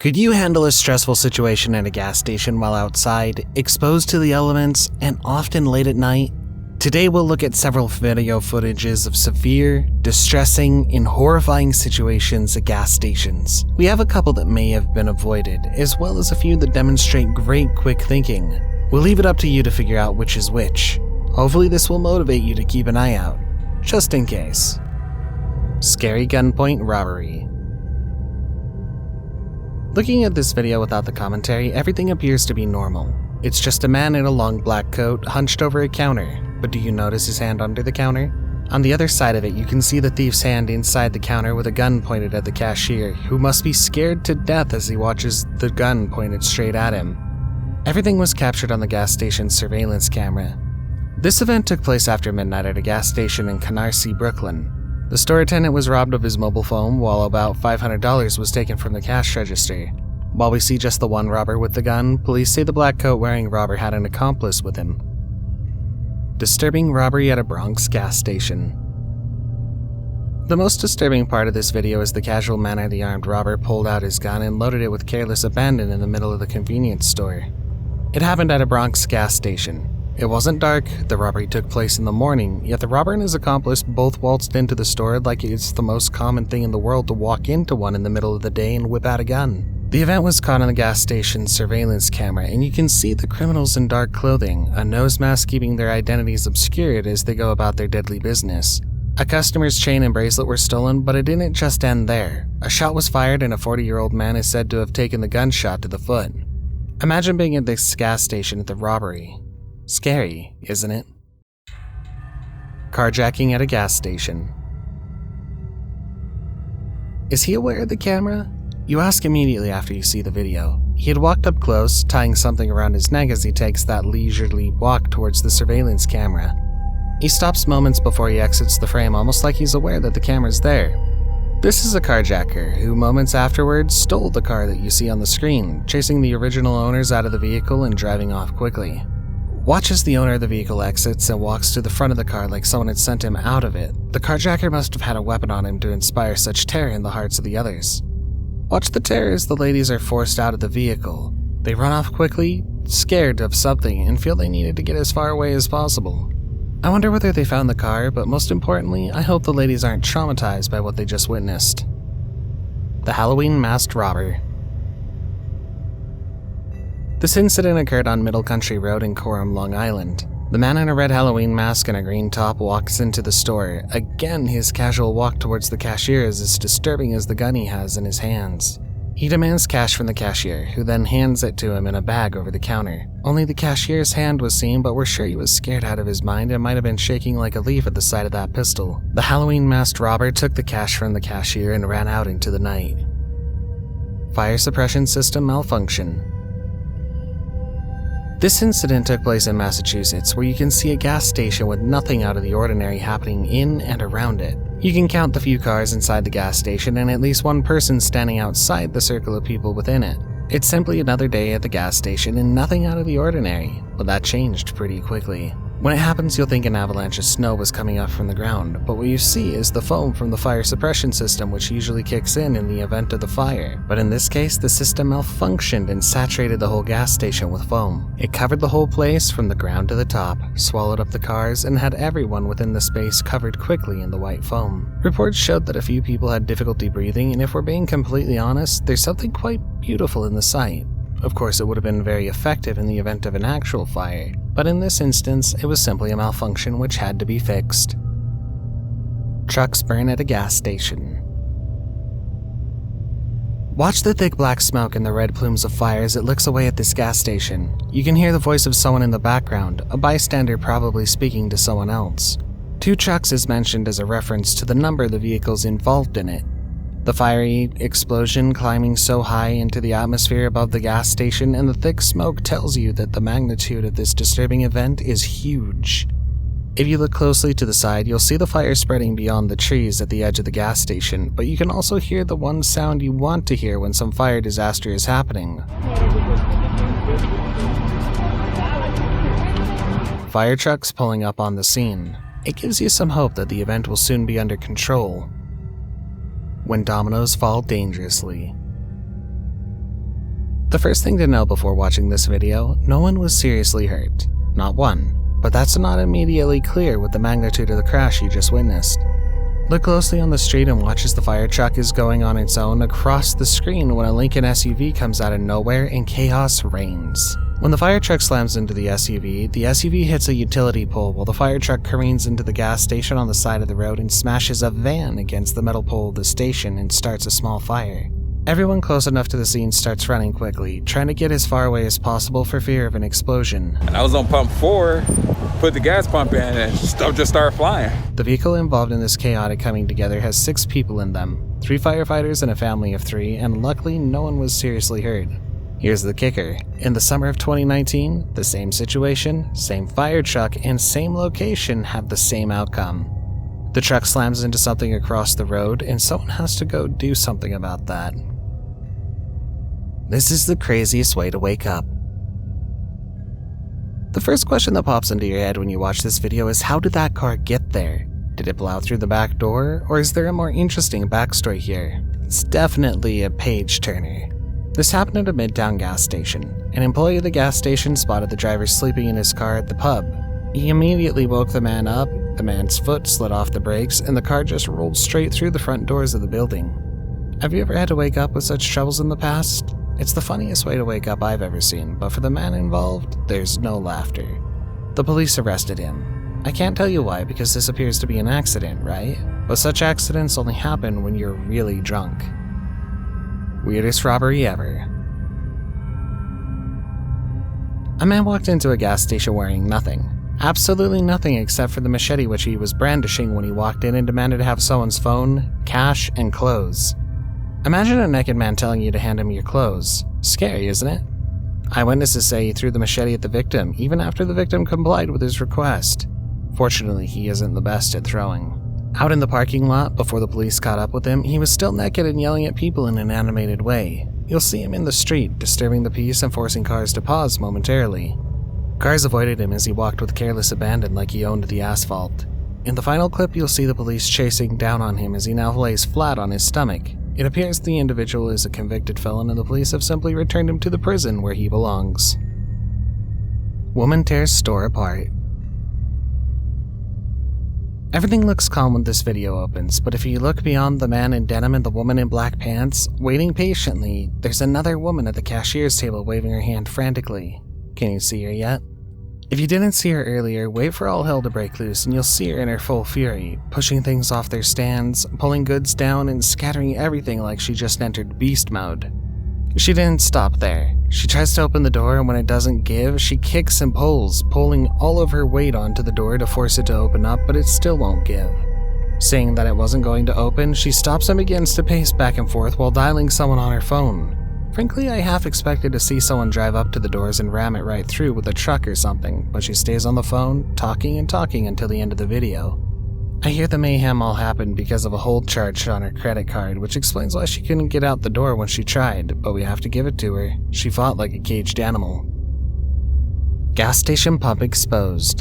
Could you handle a stressful situation at a gas station while outside, exposed to the elements, and often late at night? Today we'll look at several video footages of severe, distressing, and horrifying situations at gas stations. We have a couple that may have been avoided, as well as a few that demonstrate great quick thinking. We'll leave it up to you to figure out which is which. Hopefully this will motivate you to keep an eye out, just in case. Scary gunpoint robbery. Looking at this video without the commentary, everything appears to be normal. It's just a man in a long black coat hunched over a counter, but do you notice his hand under the counter? On the other side of it, you can see the thief's hand inside the counter with a gun pointed at the cashier, who must be scared to death as he watches the gun pointed straight at him. Everything was captured on the gas station's surveillance camera. This event took place after midnight at a gas station in Canarsie, Brooklyn. The store attendant was robbed of his mobile phone while about $500 was taken from the cash register. While we see just the one robber with the gun, police say the black coat wearing robber had an accomplice with him. Disturbing robbery at a Bronx gas station. The most disturbing part of this video is the casual manner the armed robber pulled out his gun and loaded it with careless abandon in the middle of the convenience store. It happened at a Bronx gas station. It wasn't dark, the robbery took place in the morning, yet the robber and his accomplice both waltzed into the store like it's the most common thing in the world to walk into one in the middle of the day and whip out a gun. The event was caught on the gas station's surveillance camera, and you can see the criminals in dark clothing, a nose mask keeping their identities obscured as they go about their deadly business. A customer's chain and bracelet were stolen, but it didn't just end there. A shot was fired and a 40-year-old man is said to have taken the gunshot to the foot. Imagine being at this gas station at the robbery. Scary, isn't it? Carjacking at a gas station. Is he aware of the camera? You ask immediately after you see the video. He had walked up close, tying something around his neck as he takes that leisurely walk towards the surveillance camera. He stops moments before he exits the frame, almost like he's aware that the camera's there. This is a carjacker who moments afterwards stole the car that you see on the screen, chasing the original owners out of the vehicle and driving off quickly. Watch as the owner of the vehicle exits and walks to the front of the car like someone had sent him out of it. The carjacker must have had a weapon on him to inspire such terror in the hearts of the others. Watch the terror as the ladies are forced out of the vehicle. They run off quickly, scared of something, and feel they needed to get as far away as possible. I wonder whether they found the car, but most importantly, I hope the ladies aren't traumatized by what they just witnessed. The Halloween masked robber. This incident occurred on Middle Country Road in Coram, Long Island. The man in a red Halloween mask and a green top walks into the store. Again, his casual walk towards the cashier is as disturbing as the gun he has in his hands. He demands cash from the cashier, who then hands it to him in a bag over the counter. Only the cashier's hand was seen, but we're sure he was scared out of his mind and might have been shaking like a leaf at the sight of that pistol. The Halloween masked robber took the cash from the cashier and ran out into the night. Fire suppression system malfunction. This incident took place in Massachusetts, where you can see a gas station with nothing out of the ordinary happening in and around it. You can count the few cars inside the gas station and at least one person standing outside the circle of people within it. It's simply another day at the gas station and nothing out of the ordinary, but that changed pretty quickly. When it happens, you'll think an avalanche of snow was coming up from the ground, but what you see is the foam from the fire suppression system, which usually kicks in the event of the fire. But in this case, the system malfunctioned and saturated the whole gas station with foam. It covered the whole place from the ground to the top, swallowed up the cars, and had everyone within the space covered quickly in the white foam. Reports showed that a few people had difficulty breathing, and if we're being completely honest, there's something quite beautiful in the sight. Of course, it would have been very effective in the event of an actual fire, but in this instance, it was simply a malfunction which had to be fixed. Trucks burn at a gas station. Watch the thick black smoke and the red plumes of fire as it licks away at this gas station. You can hear the voice of someone in the background, a bystander probably speaking to someone else. 2 trucks is mentioned as a reference to the number of the vehicles involved in it. The fiery explosion climbing so high into the atmosphere above the gas station, and the thick smoke tells you that the magnitude of this disturbing event is huge. If you look closely to the side, you'll see the fire spreading beyond the trees at the edge of the gas station, but you can also hear the one sound you want to hear when some fire disaster is happening. Fire trucks pulling up on the scene. It gives you some hope that the event will soon be under control. When dominoes fall dangerously. The first thing to know before watching this video, no one was seriously hurt. Not one. But that's not immediately clear with the magnitude of the crash you just witnessed. Look closely on the street and watch as the fire truck is going on its own across the screen when a Lincoln SUV comes out of nowhere and chaos reigns. When the fire truck slams into the SUV hits a utility pole while the fire truck careens into the gas station on the side of the road and smashes a van against the metal pole of the station and starts a small fire. Everyone close enough to the scene starts running quickly, trying to get as far away as possible for fear of an explosion. And I was on pump 4, put the gas pump in, and stuff just started flying. The vehicle involved in this chaotic coming together has 6 people in them, 3 firefighters and a family of 3, and luckily no one was seriously hurt. Here's the kicker. In the summer of 2019, the same situation, same fire truck, and same location have the same outcome. The truck slams into something across the road, and someone has to go do something about that. This is the craziest way to wake up. The first question that pops into your head when you watch this video is, how did that car get there? Did it plow through the back door, or is there a more interesting backstory here? It's definitely a page-turner. This happened at a Midtown gas station. An employee of the gas station spotted the driver sleeping in his car at the pub. He immediately woke the man up, the man's foot slid off the brakes, and the car just rolled straight through the front doors of the building. Have you ever had to wake up with such troubles in the past? It's the funniest way to wake up I've ever seen, but for the man involved, there's no laughter. The police arrested him. I can't tell you why, because this appears to be an accident, right? But such accidents only happen when you're really drunk. Weirdest robbery ever. A man walked into a gas station wearing nothing. Absolutely nothing except for the machete which he was brandishing when he walked in and demanded to have someone's phone, cash, and clothes. Imagine a naked man telling you to hand him your clothes. Scary, isn't it? Eyewitnesses say he threw the machete at the victim, even after the victim complied with his request. Fortunately, he isn't the best at throwing. Out in the parking lot, before the police caught up with him, he was still naked and yelling at people in an animated way. You'll see him in the street, disturbing the peace and forcing cars to pause momentarily. Cars avoided him as he walked with careless abandon like he owned the asphalt. In the final clip, you'll see the police chasing down on him as he now lays flat on his stomach. It appears the individual is a convicted felon and the police have simply returned him to the prison where he belongs. Woman tears store apart. Everything looks calm when this video opens, but if you look beyond the man in denim and the woman in black pants, waiting patiently, there's another woman at the cashier's table waving her hand frantically. Can you see her yet? If you didn't see her earlier, wait for all hell to break loose and you'll see her in her full fury, pushing things off their stands, pulling goods down, and scattering everything like she just entered beast mode. She didn't stop there. She tries to open the door, and when it doesn't give, she kicks and pulls, pulling all of her weight onto the door to force it to open up, but it still won't give. Saying that it wasn't going to open, she stops and begins to pace back and forth while dialing someone on her phone. Frankly, I half expected to see someone drive up to the doors and ram it right through with a truck or something, but she stays on the phone, talking and talking until the end of the video. I hear the mayhem all happened because of a hold charge on her credit card, which explains why she couldn't get out the door when she tried, but we have to give it to her. She fought like a caged animal. Gas station pump exposed.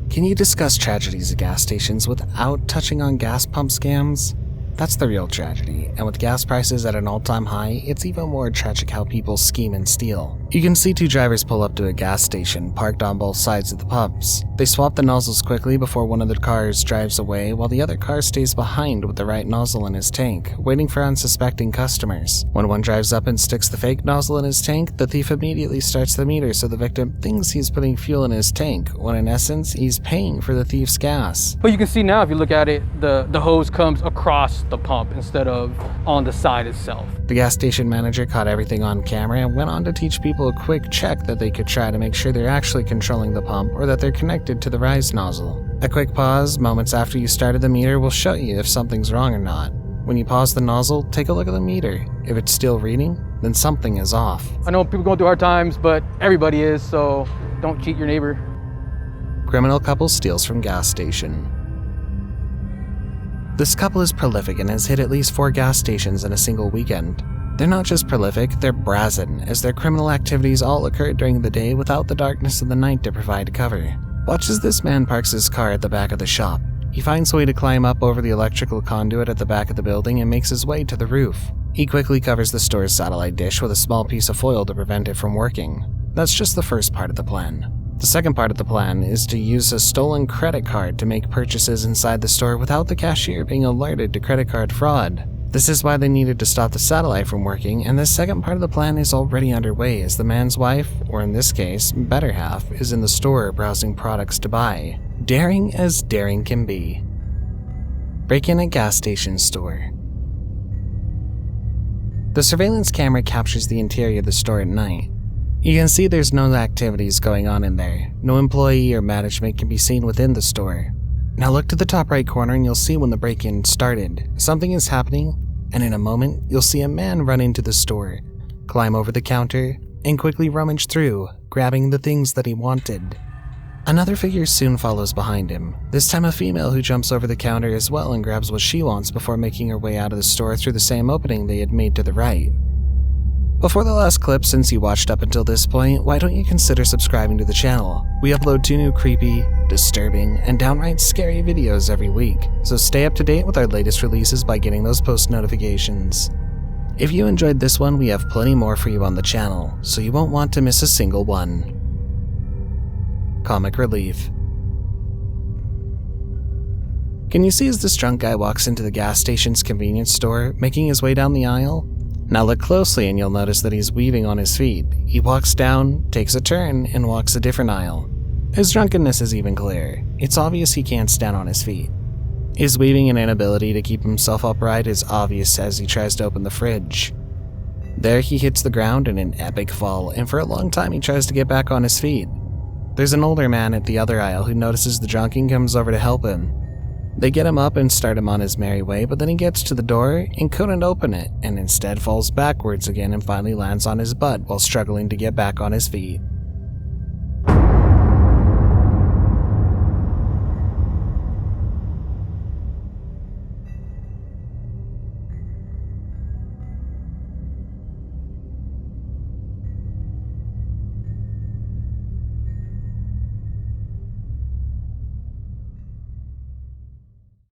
Can you discuss tragedies at gas stations without touching on gas pump scams? That's the real tragedy, and with gas prices at an all-time high, it's even more tragic how people scheme and steal. You can see 2 drivers pull up to a gas station, parked on both sides of the pumps. They swap the nozzles quickly before one of the cars drives away, while the other car stays behind with the right nozzle in his tank, waiting for unsuspecting customers. When one drives up and sticks the fake nozzle in his tank, the thief immediately starts the meter so the victim thinks he's putting fuel in his tank, when in essence, he's paying for the thief's gas. But you can see now, if you look at it, the hose comes across the pump instead of on the side itself. The gas station manager caught everything on camera and went on to teach people a quick check that they could try to make sure they're actually controlling the pump or that they're connected to the rise nozzle. A quick pause, moments after you started the meter, will show you if something's wrong or not. When you pause the nozzle, take a look at the meter. If it's still reading, then something is off. I know people going through hard times, but everybody is, so don't cheat your neighbor. Criminal couple steals from gas station. This couple is prolific and has hit at least 4 gas stations in a single weekend. They're not just prolific, they're brazen, as their criminal activities all occur during the day without the darkness of the night to provide cover. Watch as this man parks his car at the back of the shop. He finds a way to climb up over the electrical conduit at the back of the building and makes his way to the roof. He quickly covers the store's satellite dish with a small piece of foil to prevent it from working. That's just the first part of the plan. The second part of the plan is to use a stolen credit card to make purchases inside the store without the cashier being alerted to credit card fraud. This is why they needed to stop the satellite from working, and this second part of the plan is already underway as the man's wife, or in this case, better half, is in the store browsing products to buy. Daring as daring can be. Break-in at gas station store. The surveillance camera captures the interior of the store at night. You can see there's no activities going on in there. No employee or management can be seen within the store. Now look to the top right corner and you'll see when the break-in started. Something is happening, and in a moment, you'll see a man run into the store, climb over the counter, and quickly rummage through, grabbing the things that he wanted. Another figure soon follows behind him, this time a female who jumps over the counter as well and grabs what she wants before making her way out of the store through the same opening they had made to the right. Before the last clip, since you watched up until this point, why don't you consider subscribing to the channel? We upload 2 new creepy, disturbing, and downright scary videos every week, so stay up to date with our latest releases by getting those post notifications. If you enjoyed this one, we have plenty more for you on the channel, so you won't want to miss a single one. Comic relief. Can you see as this drunk guy walks into the gas station's convenience store, making his way down the aisle? Now look closely and you'll notice that he's weaving on his feet. He walks down, takes a turn, and walks a different aisle. His drunkenness is even clearer. It's obvious he can't stand on his feet. His weaving and inability to keep himself upright is obvious as he tries to open the fridge. There he hits the ground in an epic fall, and for a long time he tries to get back on his feet. There's an older man at the other aisle who notices the drunk and comes over to help him. They get him up and start him on his merry way, but then he gets to the door and couldn't open it, and instead falls backwards again and finally lands on his butt while struggling to get back on his feet.